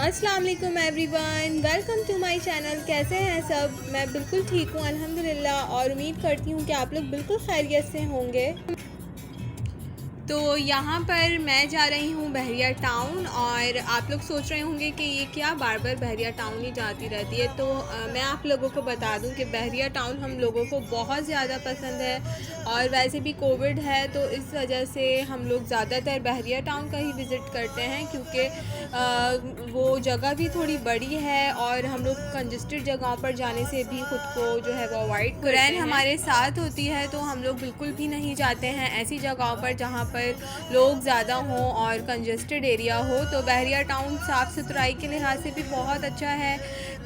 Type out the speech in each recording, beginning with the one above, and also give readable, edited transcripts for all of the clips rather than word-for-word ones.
अस्सलाम वालेकुम everyone, welcome to my channel. कैसे हैं सब? मैं बिल्कुल ठीक हूँ अल्हम्दुलिल्लाह, और उम्मीद करती हूँ कि आप लोग बिल्कुल खैरियत से होंगे। तो यहाँ पर मैं जा रही हूँ बहरिया टाउन, और आप लोग सोच रहे होंगे कि ये क्या बार बार बहरिया टाउन ही जाती रहती है। तो मैं आप लोगों को बता दूँ कि बहरिया टाउन हम लोगों को बहुत ज़्यादा पसंद है, और वैसे भी कोविड है तो इस वजह से हम लोग ज़्यादातर बहरिया टाउन का ही विज़िट करते हैं, क्योंकि वो जगह भी थोड़ी बड़ी है और हम लोग कंजस्टेड जगहों पर जाने से भी ख़ुद को जो है वो अवॉइड करते हैं। हमारे साथ होती है तो हम लोग बिल्कुल भी नहीं जाते हैं ऐसी जगहों पर जहाँ पर लोग ज़्यादा हों और कंजस्टेड एरिया हो। तो बहरिया टाउन साफ़ सुथराई के लिहाज से भी बहुत अच्छा है,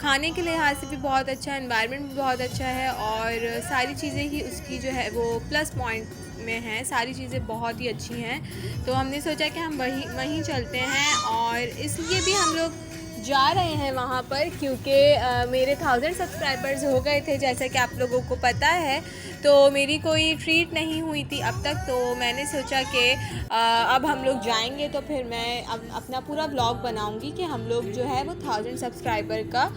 खाने के लिहाज से भी बहुत अच्छा है, एनवायरनमेंट भी बहुत अच्छा है, और सारी चीज़ें ही उसकी जो है वो प्लस पॉइंट में हैं। सारी चीज़ें बहुत ही अच्छी हैं, तो हमने सोचा कि हम वहीं चलते हैं, और इसलिए भी हम लोग जा रहे हैं वहाँ पर, क्योंकि मेरे 1000 सब्सक्राइबर्स हो गए थे जैसा कि आप लोगों को पता है। तो मेरी कोई ट्रीट नहीं हुई थी अब तक, तो मैंने सोचा कि अब हम लोग जाएंगे तो फिर मैं अब अपना पूरा ब्लॉग बनाऊंगी कि हम लोग जो है वो 1000 सब्सक्राइबर का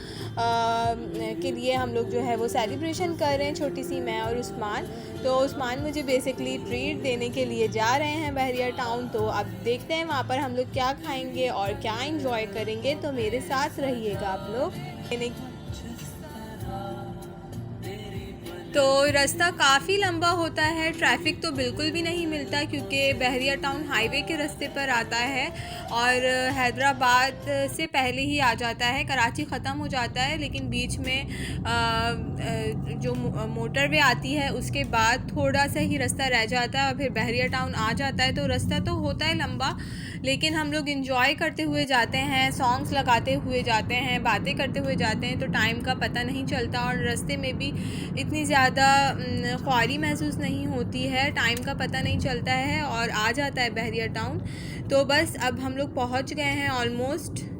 के लिए हम लोग जो है वो सेलिब्रेशन कर रहे हैं, छोटी सी मैं और उस्मान। तो उस्मान मुझे बेसिकली ट्रीट देने के लिए जा रहे हैं बहरिया टाउन। तो अब देखते हैं वहाँ पर हम लोग क्या खाएंगे और क्या एंजॉय करेंगे, तो मेरे साथ रहिएगा आप लोग। तो रास्ता काफ़ी लंबा होता है, ट्रैफिक तो बिल्कुल भी नहीं मिलता, क्योंकि बहरिया टाउन हाईवे के रास्ते पर आता है और हैदराबाद से पहले ही आ जाता है। कराची ख़त्म हो जाता है, लेकिन बीच में जो मोटरवे आती है उसके बाद थोड़ा सा ही रास्ता रह जाता है और फिर बहरिया टाउन आ जाता है। तो रास्ता तो होता है लंबा, लेकिन हम लोग इंजॉय करते हुए जाते हैं, सॉन्ग्स लगाते हुए जाते हैं, बातें करते हुए जाते हैं, तो टाइम का पता नहीं चलता, और रास्ते में भी इतनी ज़्यादा ख्वारी महसूस नहीं होती है, टाइम का पता नहीं चलता है और आ जाता है बहरिया टाउन। तो बस अब हम लोग पहुंच गए हैं ऑलमोस्ट।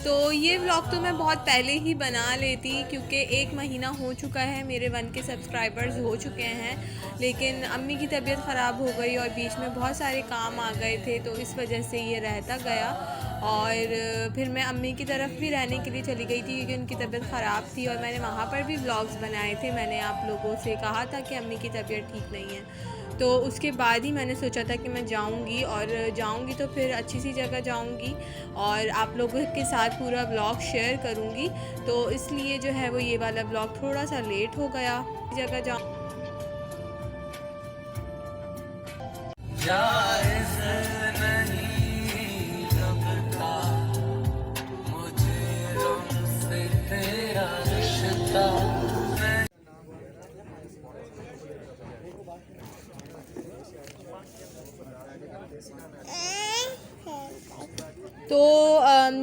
तो ये व्लॉग तो मैं बहुत पहले ही बना लेती, क्योंकि 1 महीना हो चुका है, मेरे 1 के सब्सक्राइबर्स हो चुके हैं, लेकिन अम्मी की तबीयत ख़राब हो गई और बीच में बहुत सारे काम आ गए थे, तो इस वजह से ये रहता गया। और फिर मैं अम्मी की तरफ भी रहने के लिए चली गई थी, क्योंकि उनकी तबीयत ख़राब थी, और मैंने वहाँ पर भी व्लॉग्स बनाए थे। मैंने आप लोगों से कहा था कि अम्मी की तबीयत ठीक नहीं है, तो उसके बाद ही मैंने सोचा था कि मैं जाऊंगी, और जाऊंगी तो फिर अच्छी सी जगह जाऊंगी और आप लोगों के साथ पूरा ब्लॉग शेयर करूंगी। तो इसलिए जो है वो ये वाला ब्लॉग थोड़ा सा लेट हो गया। जगह जाऊँ तो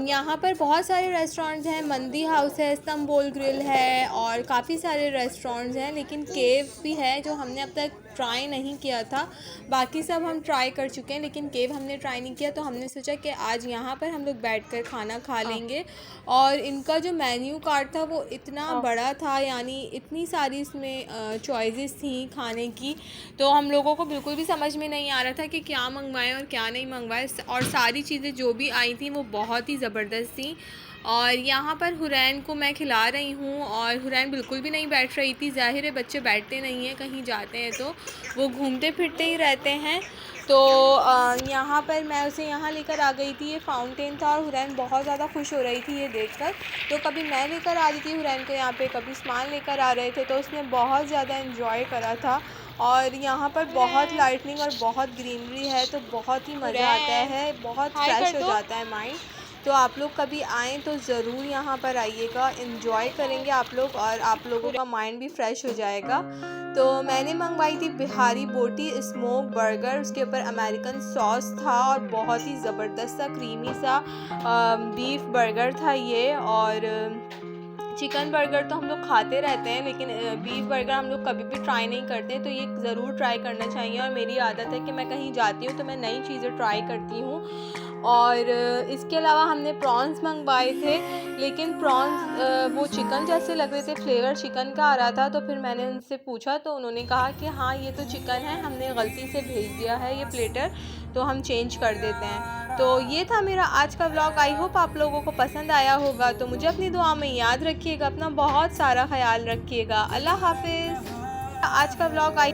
यहाँ पर बहुत सारे रेस्टोरेंट्स हैं। मंदी हाउस है, इस्तांबुल ग्रिल है, और काफ़ी सारे रेस्टोरेंट्स हैं, लेकिन केव भी है जो हमने अब तक ट्राई नहीं किया था। बाकी सब हम ट्राई कर चुके हैं, लेकिन केव हमने ट्राई नहीं किया, तो हमने सोचा कि आज यहाँ पर हम लोग बैठकर खाना खा लेंगे। और इनका जो मेन्यू कार्ड था वो इतना बड़ा था, यानी इतनी सारी इसमें चॉइसेस थी खाने की, तो हम लोगों को बिल्कुल भी समझ में नहीं आ रहा था कि क्या मंगवाएं और क्या नहीं मंगवाएं। और सारी चीज़ें जो भी आई थी वो बहुत ही ज़बरदस्त थी, और यहाँ पर हुरैन को मैं खिला रही हूँ और हुरैन बिल्कुल भी नहीं बैठ रही थी। ज़ाहिर है बच्चे बैठते नहीं हैं, कहीं जाते हैं तो वो घूमते फिरते ही रहते हैं। तो यहाँ पर मैं उसे यहाँ लेकर आ गई थी। ये फाउंटेन था और हुरैन बहुत ज़्यादा खुश हो रही थी ये देखकर। तो कभी मैं लेकर आ रही थी हुरैन को यहाँ पे, कभी उस्मान लेकर आ रहे थे, तो उसने बहुत ज़्यादा एंजॉय करा था। और यहाँ पर बहुत लाइटनिंग और बहुत ग्रीनरी है, तो बहुत ही मज़ा आता है, बहुत फ्रेश हो जाता है माइंड। तो आप लोग कभी आएँ तो ज़रूर यहाँ पर आइएगा, एंजॉय करेंगे आप लोग और आप लोगों का माइंड भी फ्रेश हो जाएगा। तो मैंने मंगवाई थी बिहारी बोटी स्मोक बर्गर, उसके ऊपर अमेरिकन सॉस था और बहुत ही ज़बरदस्त सा क्रीमी सा बीफ बर्गर था ये। और चिकन बर्गर तो हम लोग खाते रहते हैं, लेकिन बीफ बर्गर हम लोग कभी भी ट्राई नहीं करते, तो ये ज़रूर ट्राई करना चाहिए। और मेरी आदत है कि मैं कहीं जाती हूँ तो मैं नई चीज़ें ट्राई करती हूँ। और इसके अलावा हमने प्रॉन्स मंगवाए थे, लेकिन प्रॉन्स वो चिकन जैसे लग रहे थे, फ्लेवर चिकन का आ रहा था। तो फिर मैंने उनसे पूछा तो उन्होंने कहा कि हाँ ये तो चिकन है, हमने गलती से भेज दिया है ये प्लेटर, तो हम चेंज कर देते हैं। तो ये था मेरा आज का व्लॉग। आई होप आप लोगों को पसंद आया होगा। तो मुझे अपनी दुआ में याद रखिएगा, अपना बहुत सारा ख्याल रखिएगा। अल्लाह हाफिज़। आज का व्लॉग आई